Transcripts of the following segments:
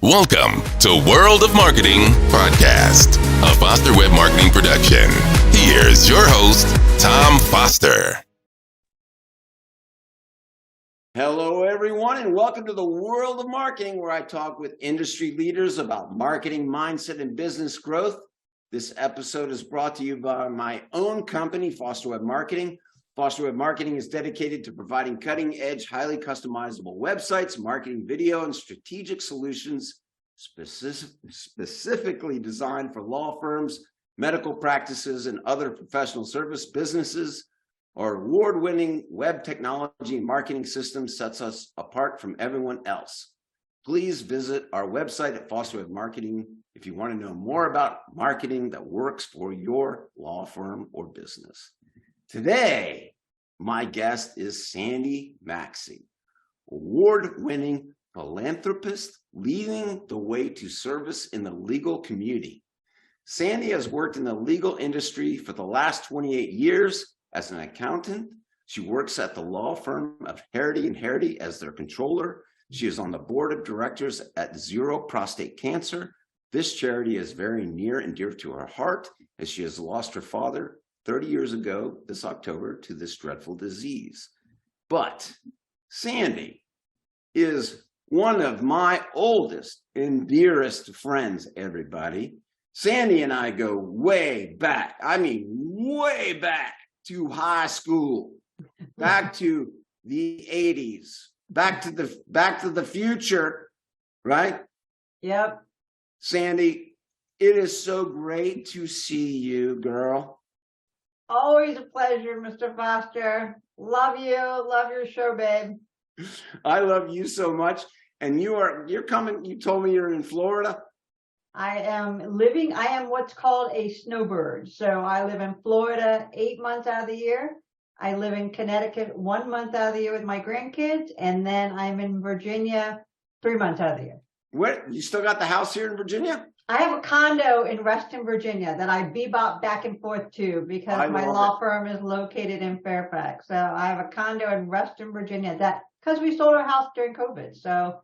Welcome to World of Marketing Podcast, a Foster Web Marketing production. Here's your host, Tom Foster. Hello, everyone, and welcome to the World of Marketing, where I talk with industry leaders about marketing, mindset, and business growth. This episode is brought to you by my own company, Foster Web Marketing. Foster Web Marketing is dedicated to providing cutting-edge, highly customizable websites, marketing video, and strategic solutions specifically designed for law firms, medical practices, and other professional service businesses. Our award-winning web technology and marketing system sets us apart from everyone else. Please visit our website at Foster Web Marketing if you want to know more about marketing that works for your law firm or business. Today, my guest is Sandra Maxey, award-winning philanthropist leading the way to service in the legal community. Sandy has worked in the legal industry for the last 28 years as an accountant. She works at the law firm of Harrity Harrity as their controller. She is on the board of directors at ZERO Prostate Cancer. This charity is very near and dear to her heart, as she has lost her father 30 years ago this October to this dreadful disease. But Sandy is one of my oldest and dearest friends, everybody. Sandy and I go way back. I mean, way back to high school, back to the 80s, back to the future, right? Yep. Sandy, it is so great to see you, girl. Always a pleasure, Mr. Foster. Love you. Love your show, babe. I love you so much. And you're coming, you told me you're in Florida. I am what's called a snowbird. So I live in Florida 8 months out of the year. I live in Connecticut 1 month out of the year with my grandkids. And then I'm in Virginia 3 months out of the year. What? You still got the house here in Virginia? I have a condo in Reston, Virginia that I bebop back and forth to because my law firm is located in Fairfax. So I have a condo in Reston, Virginia because we sold our house during COVID. So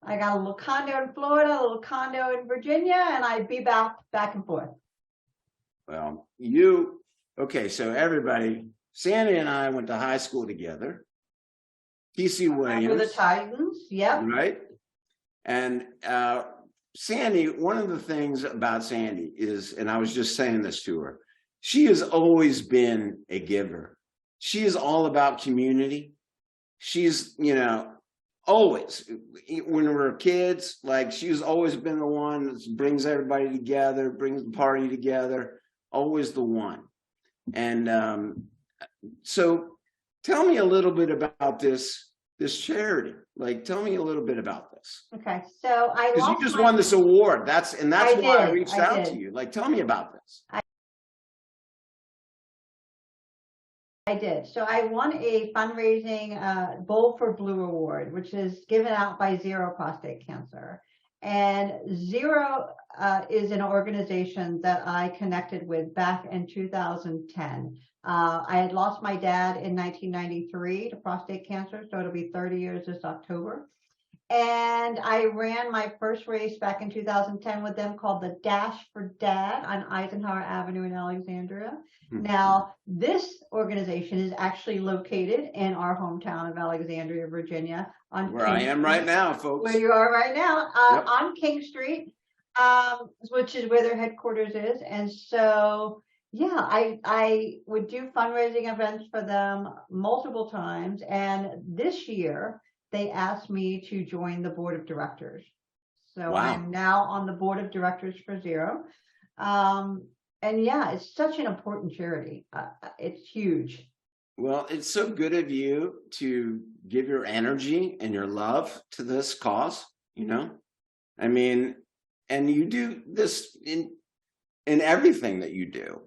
I got a little condo in Florida, a little condo in Virginia, and I bebop back and forth. Well, okay, so everybody, Sandy and I went to high school together. T.C. Williams. For the Titans, yep. Right? And Sandy, one of the things about Sandy is, and I was just saying this to her, she has always been a giver. She is all about community. She's, always, when we were kids, like she's always been the one that brings everybody together, brings the party together, always the one. And so tell me a little bit about this charity. Like, tell me a little bit about this. Okay, so because you just won this award. That's why I reached out to you. Like, tell me about this. I did. So I won a fundraising Bold for Blue award, which is given out by ZERO Prostate Cancer. And ZERO is an organization that I connected with back in 2010. I had lost my dad in 1993 to prostate cancer, so it'll be 30 years this October. And I ran my first race back in 2010 with them called the Dash for Dad on Eisenhower Avenue in Alexandria. Mm-hmm. Now, this organization is actually located in our hometown of Alexandria, Virginia. Where I am right now, folks. Where you are right now, yep. On King Street, which is where their headquarters is. And so, yeah, I would do fundraising events for them multiple times. And this year, they asked me to join the board of directors. So wow. I'm now on the board of directors for ZERO. And yeah, it's such an important charity. It's huge. Well, it's so good of you to give your energy and your love to this cause, I mean, and you do this in everything that you do.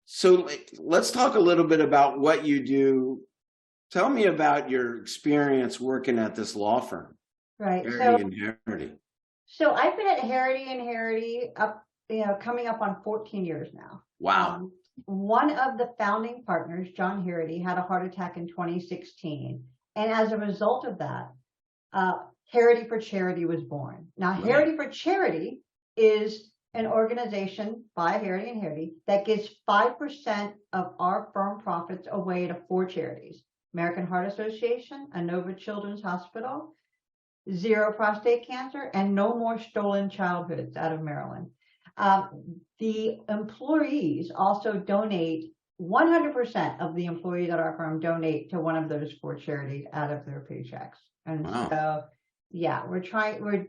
So let's talk a little bit about what you do. Tell me about your experience working at this law firm. Right. Harrity. So I've been at Harrity Harrity coming up on 14 years now. Wow. One of the founding partners, John Harrity, had a heart attack in 2016. And as a result of that, Harrity for Charity was born. Now, Right. Harrity for Charity is an organization by Harrity and Harrity that gives 5% of our firm profits away to 4 charities: American Heart Association, Inova Children's Hospital, ZERO Prostate Cancer, and No More Stolen Childhoods out of Maryland. The employees also donate, 100% of the employees at our firm donate to one of those 4 charities out of their paychecks. And Wow. so, yeah, we're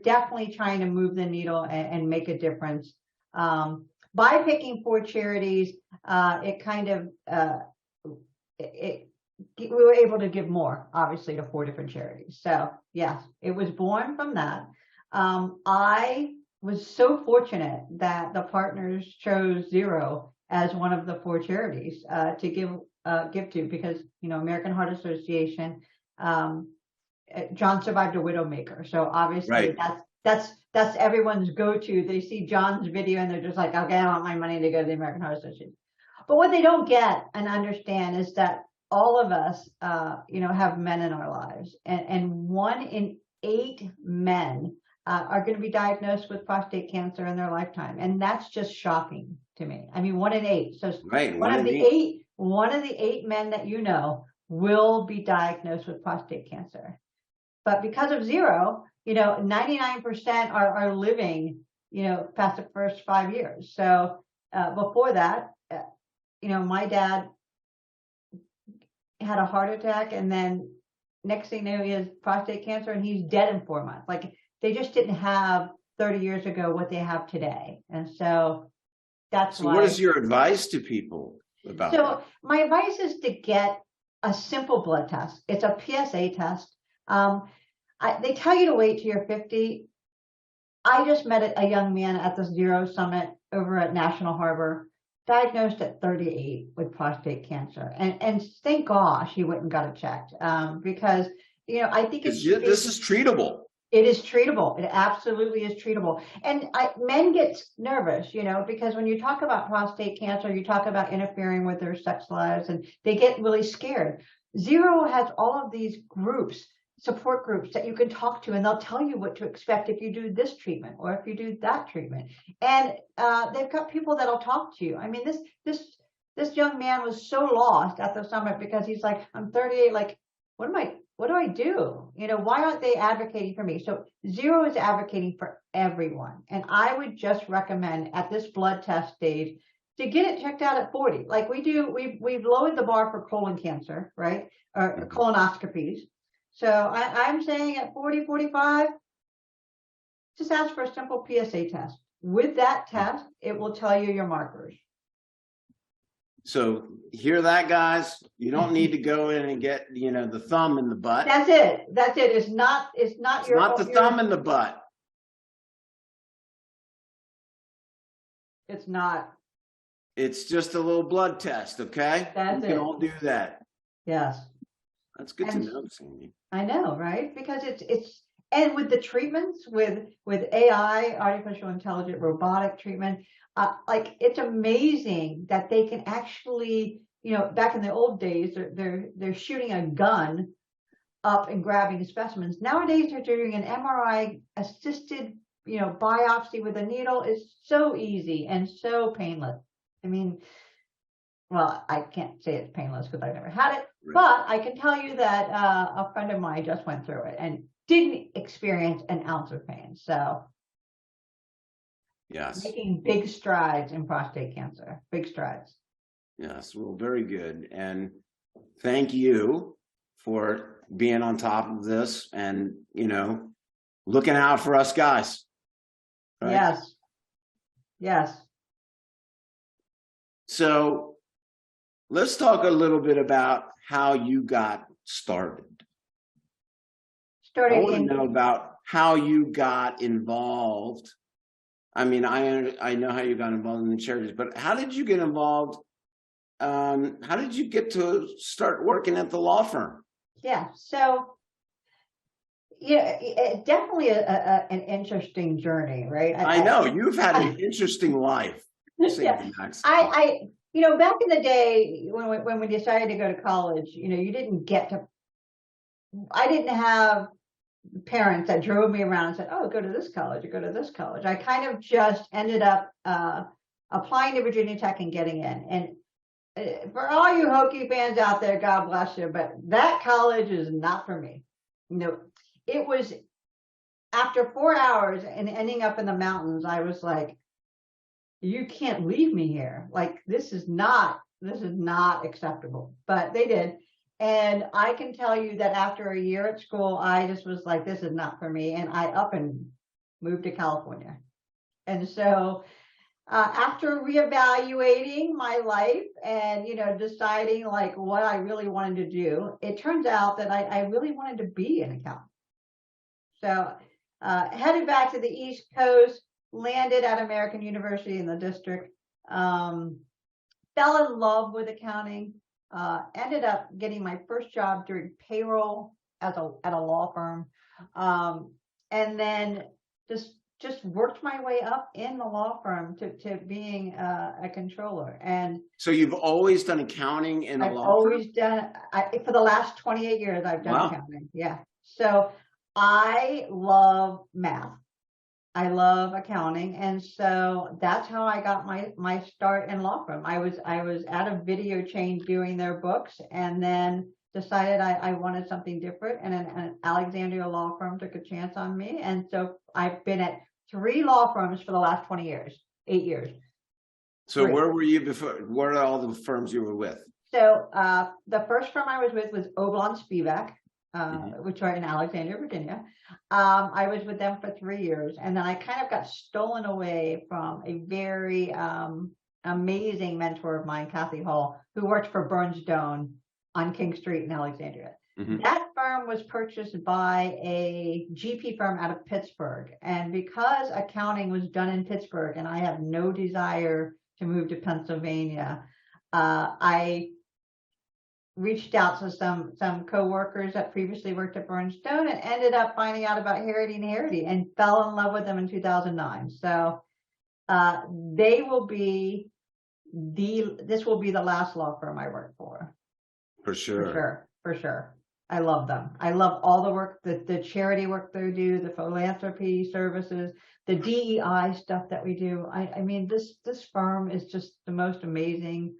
definitely trying to move the needle and make a difference. By picking 4 charities, it kind of, we were able to give more, obviously, to 4 different charities. So yes, it was born from that. I was so fortunate that the partners chose ZERO as one of the 4 charities to give to, because, you know, American Heart Association, John survived a widowmaker. So obviously Right. that's everyone's go-to. They see John's video and they're just like, okay, I want my money to go to the American Heart Association. But what they don't get and understand is that all of us, you know, have men in our lives, and 1 in 8 men are going to be diagnosed with prostate cancer in their lifetime, and that's just shocking to me. I mean, 1 in 8. So Right. one of the 8 men that you know will be diagnosed with prostate cancer. But because of ZERO, you know, 99% are living, you know, past the first 5 years. So before that, you know, my dad had a heart attack, and then next thing you know, he has prostate cancer, and he's dead in 4 months. Like, they just didn't have 30 years ago what they have today. And so that's why. What is your advice to people about that? So my advice is to get a simple blood test. It's a PSA test. They tell you to wait till you're 50. I just met a young man at the ZERO Summit over at National Harbor, diagnosed at 38 with prostate cancer. And thank gosh he went and got it checked, because, you know, I think this is treatable. It is treatable. It absolutely is treatable. And men get nervous, you know, because when you talk about prostate cancer, you talk about interfering with their sex lives, and they get really scared. ZERO has all of these groups, support groups that you can talk to, and they'll tell you what to expect if you do this treatment or if you do that treatment. And they've got people that'll talk to you. I mean, this young man was so lost at the summit because he's like, I'm 38, like, what do I do? You know, why aren't they advocating for me? So ZERO is advocating for everyone. And I would just recommend at this blood test stage to get it checked out at 40. Like we do, we've lowered the bar for colon cancer, right? Or colonoscopies. So I'm saying at 40, 45, just ask for a simple PSA test. With that test, it will tell you your markers. So hear that, guys? You don't need to go in and get, you know, the thumb in the butt. That's it. That's it. It's not the thumb in the butt. It's not. It's just a little blood test, okay? That's we can all do that. Yes. That's good to know, Sandy. I know, right? Because it's and with the treatments, with AI, artificial intelligent robotic treatment, like it's amazing that they can actually, you know, back in the old days, they're shooting a gun up and grabbing specimens. Nowadays, they're doing an MRI assisted, you know, biopsy with a needle. Is so easy and so painless. I mean, well, I can't say it's painless because I've never had it, right. But I can tell you that a friend of mine just went through it and didn't experience an ounce of pain. So, yes, making big strides in prostate cancer, big strides. Yes, well, very good. And thank you for being on top of this and, you know, looking out for us guys. Right? Yes. Yes. So let's talk a little bit about how you got started. I want to know about how you got involved. I mean, I know how you got involved in the charities, but how did you get involved? How did you get to start working at the law firm? Yeah, so it's definitely an interesting journey, right? I know you've had an interesting life. Yeah. You know, back in the day when we decided to go to college, you know, I didn't have parents that drove me around and said, oh, go to this college or go to this college. I kind of just ended up applying to Virginia Tech and getting in. And for all you Hokie fans out there, God bless you, but that college is not for me. No, it was after 4 hours and ending up in the mountains, I was like, you can't leave me here. Like, this is not acceptable, but they did. And I can tell you that after a year at school, I just was like, this is not for me. And I up and moved to California. And so after reevaluating my life and, deciding like what I really wanted to do, it turns out that I really wanted to be an accountant. So headed back to the East Coast, landed at American University in the district, fell in love with accounting, ended up getting my first job doing payroll at a law firm, and then just worked my way up in the law firm to being a controller. And so you've always done accounting in a law firm? I've always done, for the last 28 years, I've done accounting. Yeah. So I love math. I love accounting. And so that's how I got my start in law firm. I was at a video chain doing their books and then decided I wanted something different. And an Alexandria law firm took a chance on me. And so I've been at 3 law firms for the last 8 years. So 3. Where were you before? What are all the firms you were with? So the first firm I was with was Oblon Spivak, which are in Alexandria, Virginia. I was with them for 3 years, and then I kind of got stolen away from a very amazing mentor of mine, Kathy Hall, who worked for Burns Doan on King Street in Alexandria. That firm was purchased by a GP firm out of Pittsburgh, and because accounting was done in Pittsburgh, and I have no desire to move to Pennsylvania, I reached out to some coworkers that previously worked at Burns Doan and ended up finding out about Harrity Harrity and fell in love with them in 2009. So this will be the last law firm I work for. For sure. For sure. I love them. I love all the work, the charity work they do, the philanthropy services, the DEI stuff that we do. I mean, this firm is just the most amazing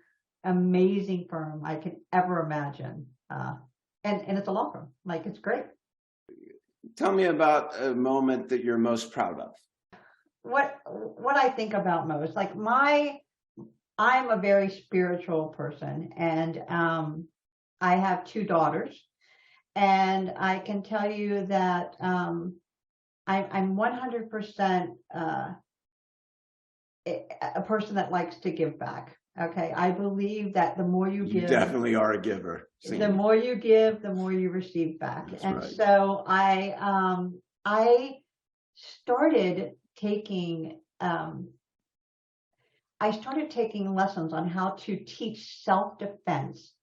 firm I could ever imagine. And it's a law firm. Like, it's great. Tell me about a moment that you're most proud of. What I think about most, like I'm a very spiritual person, and I have 2 daughters, and I can tell you that I'm 100% a person that likes to give back. Okay, I believe that the more you give, you definitely are a giver. The more you give, the more you receive back. That's and right. So I started taking lessons on how to teach self-defense.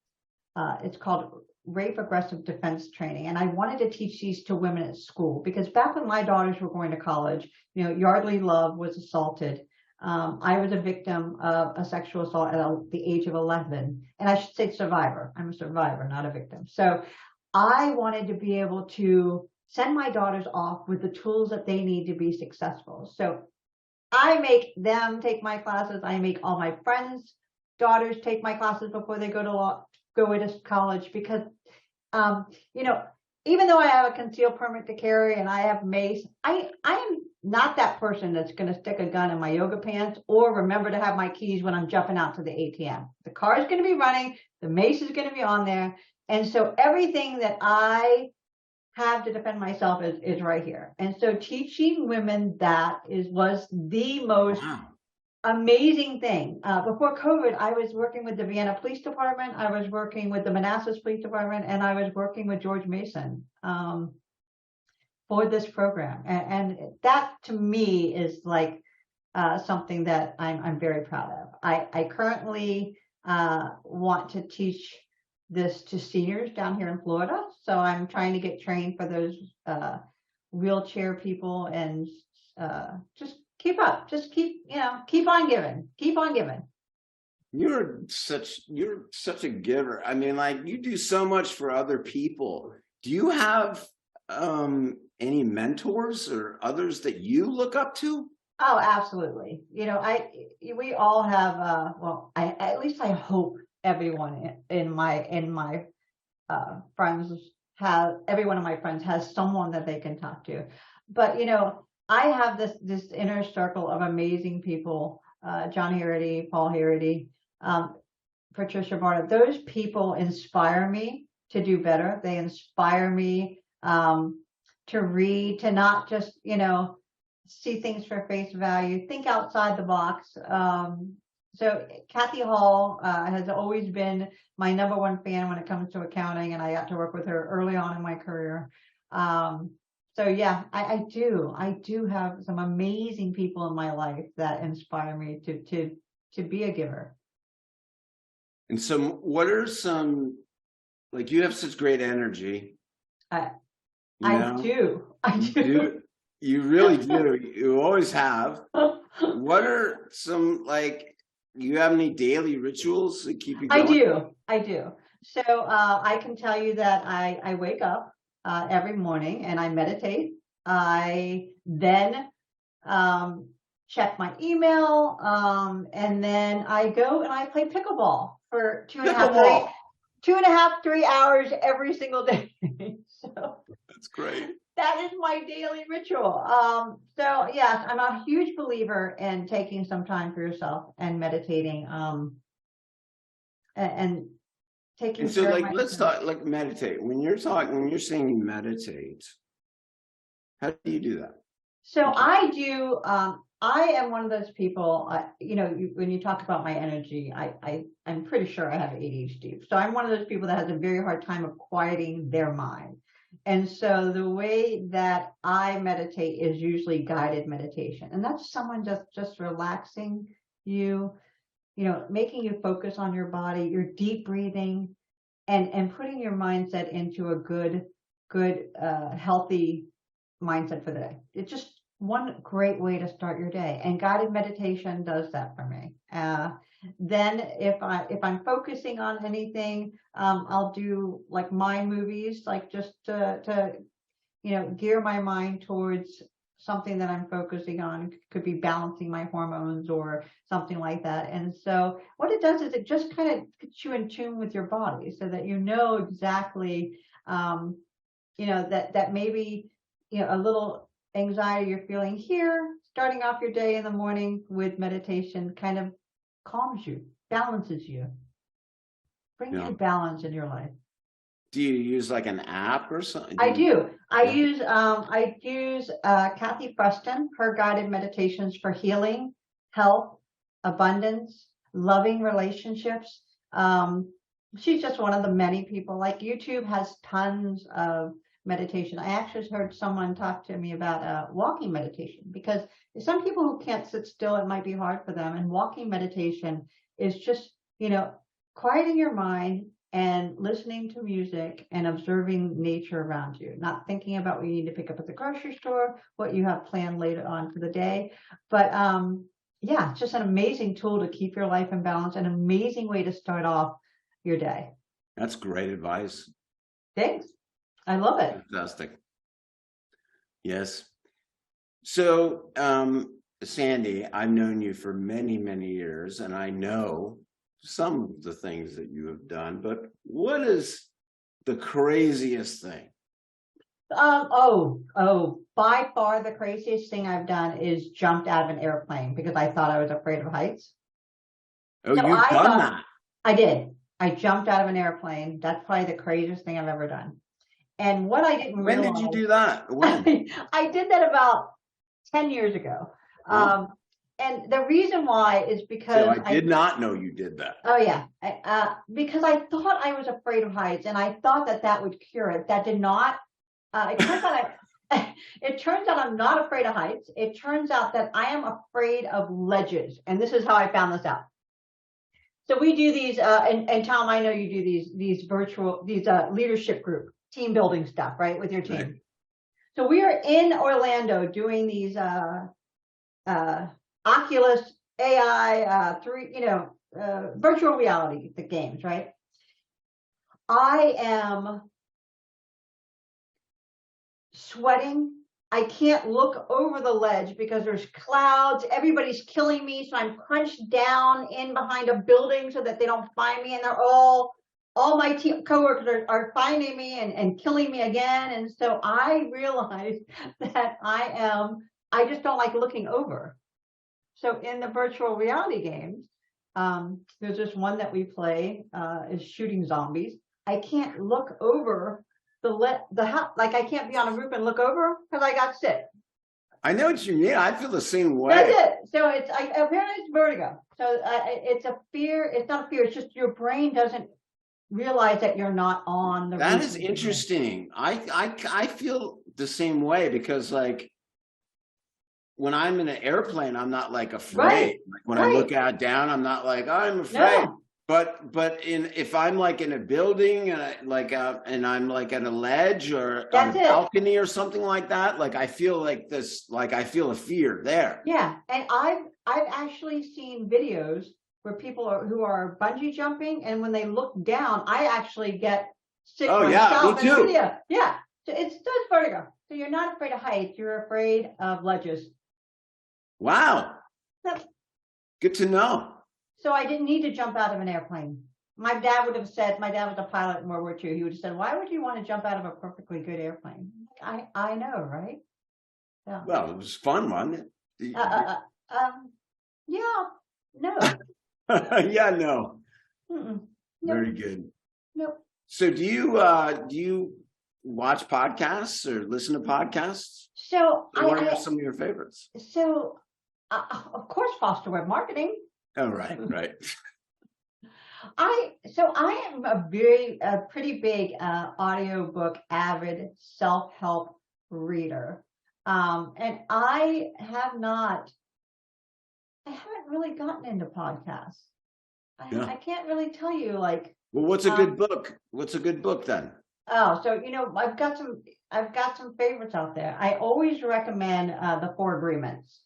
It's called rape aggressive defense training, and I wanted to teach these to women at school because back when my daughters were going to college, Yardley Love was assaulted. I was a victim of a sexual assault at the age of 11, and I should say survivor. I'm a survivor, not a victim. So I wanted to be able to send my daughters off with the tools that they need to be successful. So I make them take my classes. I make all my friends' daughters take my classes before they go to college because, even though I have a concealed permit to carry and I have mace, I am not that person that's going to stick a gun in my yoga pants or remember to have my keys when I'm jumping out to the ATM. The car is going to be running. The mace is going to be on there. And so everything that I have to defend myself is right here. And so teaching women that was the most amazing thing. Before COVID, I was working with the Vienna Police Department. I was working with the Manassas Police Department, and I was working with George Mason for this program. And that to me is like something that I'm very proud of. I currently want to teach this to seniors down here in Florida. So I'm trying to get trained for those wheelchair people and just keep up. Just keep on giving. Keep on giving. You're such a giver. I mean, like, you do so much for other people. Do you have any mentors or others that you look up to? Oh, absolutely. You know, we all have, well, at least I hope everyone in my friends every one of my friends has someone that they can talk to. But, you know, I have this inner circle of amazing people, John Harrity, Paul Harrity, Patricia Barta. Those people inspire me to do better. They inspire me to read, to not just, you know, see things for face value, think outside the box. So Kathy Hall has always been my number one fan when it comes to accounting, and I got to work with her early on in my career. So yeah, I do have some amazing people in my life that inspire me to be a giver. And so what are some, like, you have such great energy. I You do. You really do. You always have. What are some, like, you have any daily rituals that keep you going? I do. So I can tell you that I wake up every morning and I meditate. I then check my email, and then I go and I play pickleball for 2.5, 3 hours every single day. So that's great. That is my daily ritual. So yes, I'm a huge believer in taking some time for yourself and meditating, and taking. And so, like, let's talk, like, meditate. When you're saying you meditate, how do you do that? So I do. I am one of those people. You know, when you talk about my energy, I'm pretty sure I have ADHD. So I'm one of those people that has a very hard time of quieting their mind. And so the way that I meditate is usually guided meditation. And that's someone just relaxing you, you know, making you focus on your body, your deep breathing, and putting your mindset into a good, healthy mindset for the day. It's just one great way to start your day. And guided meditation does that for me. Then if I'm focusing on anything, I'll do like mind movies, like just to you know, gear my mind towards something that I'm focusing on. It could be balancing my hormones or something like that. And so what it does is it just kind of gets you in tune with your body so that you know exactly, you know, that maybe, you know, a little anxiety you're feeling here, starting off your day in the morning with meditation kind of calms you, balances you, brings you balance in your life. Do you use like an app or something? I do. I use Kathy Preston, her guided meditations for healing, health, abundance, loving relationships. She's just one of the many people. Like YouTube has tons of meditation. I actually heard someone talk to me about walking meditation, because some people who can't sit still, it might be hard for them. And walking meditation is just, you know, quieting your mind and listening to music and observing nature around you, not thinking about what you need to pick up at the grocery store, what you have planned later on for the day. But yeah, it's just an amazing tool to keep your life in balance, an amazing way to start off your day. That's great advice. Thanks. I love it. Fantastic. Yes. So, Sandy, I've known you for many, many years, and I know some of the things that you have done, but what is the craziest thing? By far the craziest thing I've done is jumped out of an airplane because I thought I was afraid of heights. Oh, so you've done that? I did. I jumped out of an airplane. That's probably the craziest thing I've ever done. And what I didn't realize. When did you do that? When? I did that about 10 years ago. Oh. And the reason why is because I did not know you did that. Oh yeah, because I thought I was afraid of heights, and I thought that would cure it. That did not. It turns out I'm not afraid of heights. It turns out that I am afraid of ledges, and this is how I found this out. So we do these, and Tom, I know you do these virtual leadership group team building stuff, right, with your team. Right. So we are in Orlando doing these Oculus AI, virtual reality, the games, right? I am sweating. I can't look over the ledge because there's clouds. Everybody's killing me. So I'm crunched down in behind a building so that they don't find me. And they're all my coworkers are finding me and killing me again. And so I realized that I just don't like looking over. So in the virtual reality games, there's this one that we play is shooting zombies. I can't look over the house, like I can't be on a roof and look over because I got sick. I know what you mean. I feel the same way. That's it. So apparently it's vertigo. So it's a fear. It's not a fear. It's just your brain doesn't realize that you're not on the roof. That is interesting. I feel the same way because like when I'm in an airplane, I'm not like afraid. Right. Like when I look out down, I'm not like, oh, I'm afraid. No. But if I'm like in a building and I'm like at a ledge or on a balcony or something like that, like I feel like this, like I feel a fear there. Yeah, and I've actually seen videos where people who are bungee jumping, and when they look down, I actually get sick. Oh yeah, me too. Yeah, so it's just vertigo. So you're not afraid of heights; you're afraid of ledges. Wow, good to know. So I didn't need to jump out of an airplane. My dad would have said, my dad was a pilot in World War II. He would have said, why would you want to jump out of a perfectly good airplane? I know, right? Yeah. Well, it was fun, wasn't it? Yeah, no. Yeah, no. Nope. Very good. Nope. So do you watch podcasts or listen to podcasts? So what are some of your favorites? So of course, Foster Web Marketing. Oh, right. I am a pretty big audiobook avid self-help reader. And I haven't really gotten into podcasts. I can't really tell you like. Well, what's a good book? What's a good book then? Oh, so I've got some favorites out there. I always recommend The 4 Agreements.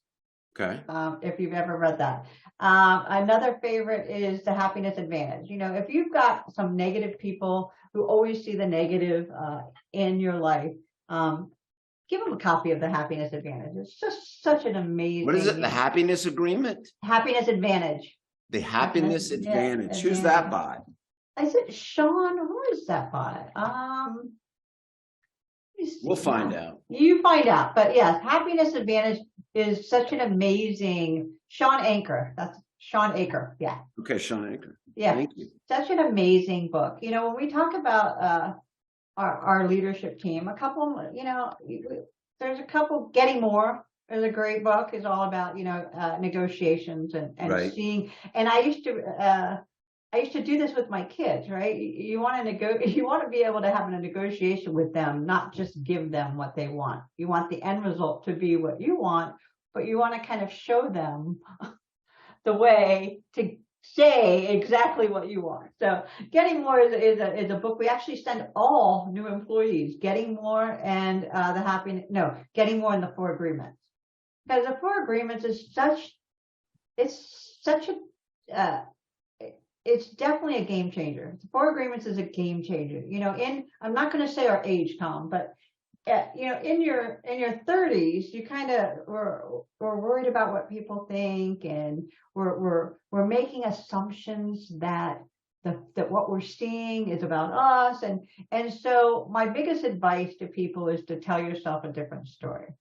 Okay. If you've ever read that. Another favorite is The Happiness Advantage. If you've got some negative people who always see the negative in your life, give them a copy of The Happiness Advantage. It's just such an amazing. What is it? The Happiness Agreement? Happiness Advantage. The Happiness Advantage. Who's that by? Is it Sean? Who is that by? We'll find out. You find out. But yes, Happiness Advantage is such an amazing Sean Anker. That's Sean Aker. Yeah. Okay, Sean Aker. Yeah. Thank you. Such an amazing book. When we talk about our leadership team, a couple, there's a couple. Getting More is a great book. Is all about negotiations and right. seeing. And I used to do this with my kids, right? You want to be able to have a negotiation with them, not just give them what they want. You want the end result to be what you want, but you want to kind of show them the way to say exactly what you want. So Getting More is a book. We actually send all new employees Getting More and Getting More and The 4 Agreements. Because The 4 Agreements is it's definitely a game changer. The 4 Agreements is a game changer. I'm not going to say our age, Tom, but in your 30s, you kind of were worried about what people think, and we're making assumptions that what we're seeing is about us, and so my biggest advice to people is to tell yourself a different story.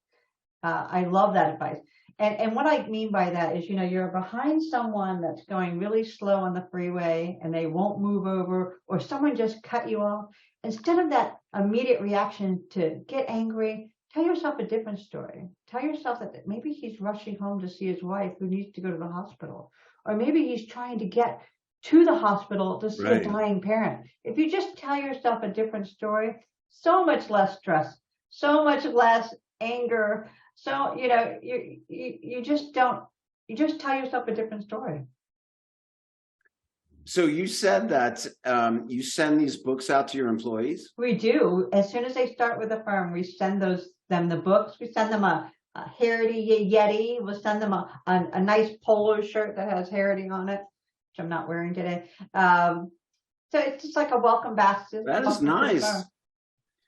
I love that advice. And what I mean by that is, you're behind someone that's going really slow on the freeway and they won't move over, or someone just cut you off. Instead of that immediate reaction to get angry, tell yourself a different story. Tell yourself that maybe he's rushing home to see his wife who needs to go to the hospital, or maybe he's trying to get to the hospital to see a dying parent. If you just tell yourself a different story, so much less stress, so much less anger. So, you just tell yourself a different story. So you said that you send these books out to your employees? We do. As soon as they start with a firm, we send them the books. We send them a Harrity Yeti. We'll send them a nice polo shirt that has Harrity on it, which I'm not wearing today. So it's just like a welcome basket. That is nice.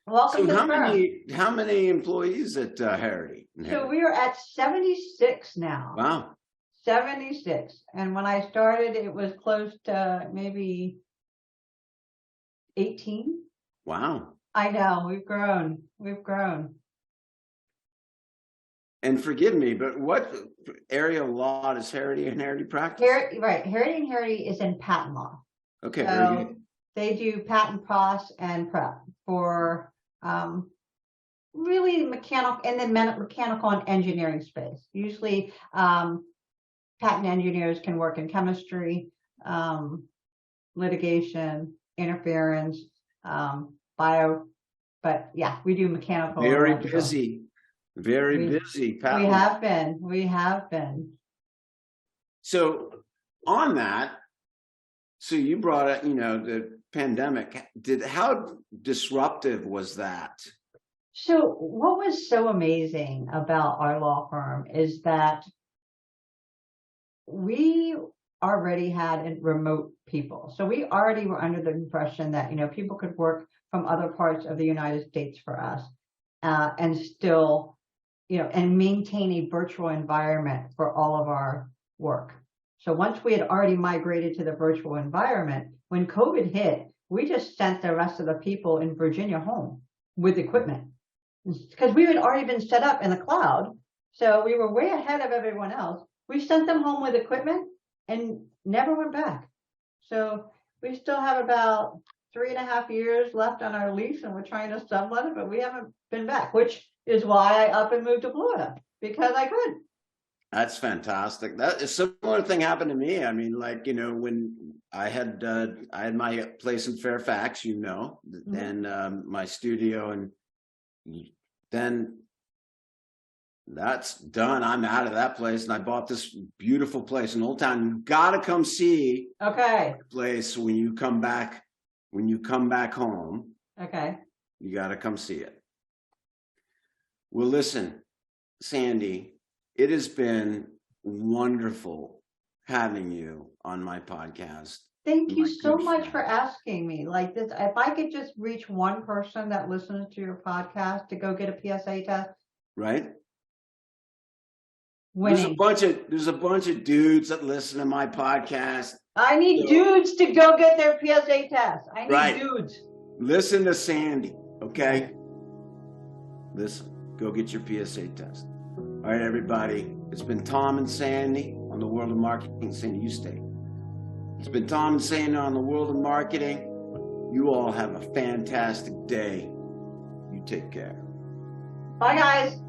Welcome So to the firm. how many employees at Harrity? So we are at 76 now. Wow. 76. And when I started, it was close to maybe 18. Wow. I know, we've grown. We've grown. And forgive me, but what area of law does Harrity and Harrity practice? Right. Harrity and Harrity is in patent law. Okay, very So good. they do patent pros and prep for really mechanical and then mechanical and engineering space. Usually patent engineers can work in chemistry, litigation, interference, bio, but yeah, we do mechanical. Very busy. Very busy. We have been. So on that, so you brought up, the pandemic. How disruptive was that? So what was so amazing about our law firm is that we already had remote people. So we already were under the impression that, people could work from other parts of the United States for us and still, and maintain a virtual environment for all of our work. So once we had already migrated to the virtual environment, when COVID hit, we just sent the rest of the people in Virginia home with equipment because we had already been set up in the cloud. So we were way ahead of everyone else. We sent them home with equipment and never went back. So we still have about 3.5 years left on our lease and we're trying to sublet it, but we haven't been back, which is why I up and moved to Florida because I could. That's fantastic. That a similar thing happened to me. I mean, when I had my place in Fairfax, and my studio, and then that's done. I'm out of that place, and I bought this beautiful place in Old Town. You got to come see. Okay. The place when you come back. When you come back home. Okay. You got to come see it. Well, listen, Sandy. It has been wonderful having you on my podcast. Thank you so much for asking me. Like this, if I could just reach one person that listens to your podcast to go get a PSA test. Right. Winning. There's a bunch of dudes that listen to my podcast. I need dudes to go get their PSA test. I need dudes. Listen to Sandy, okay? Listen, go get your PSA test. All right, everybody. It's been Tom and Sandy on the World of Marketing. Sandy, you stay. It's been Tom and Sandy on the World of Marketing. You all have a fantastic day. You take care. Bye, guys.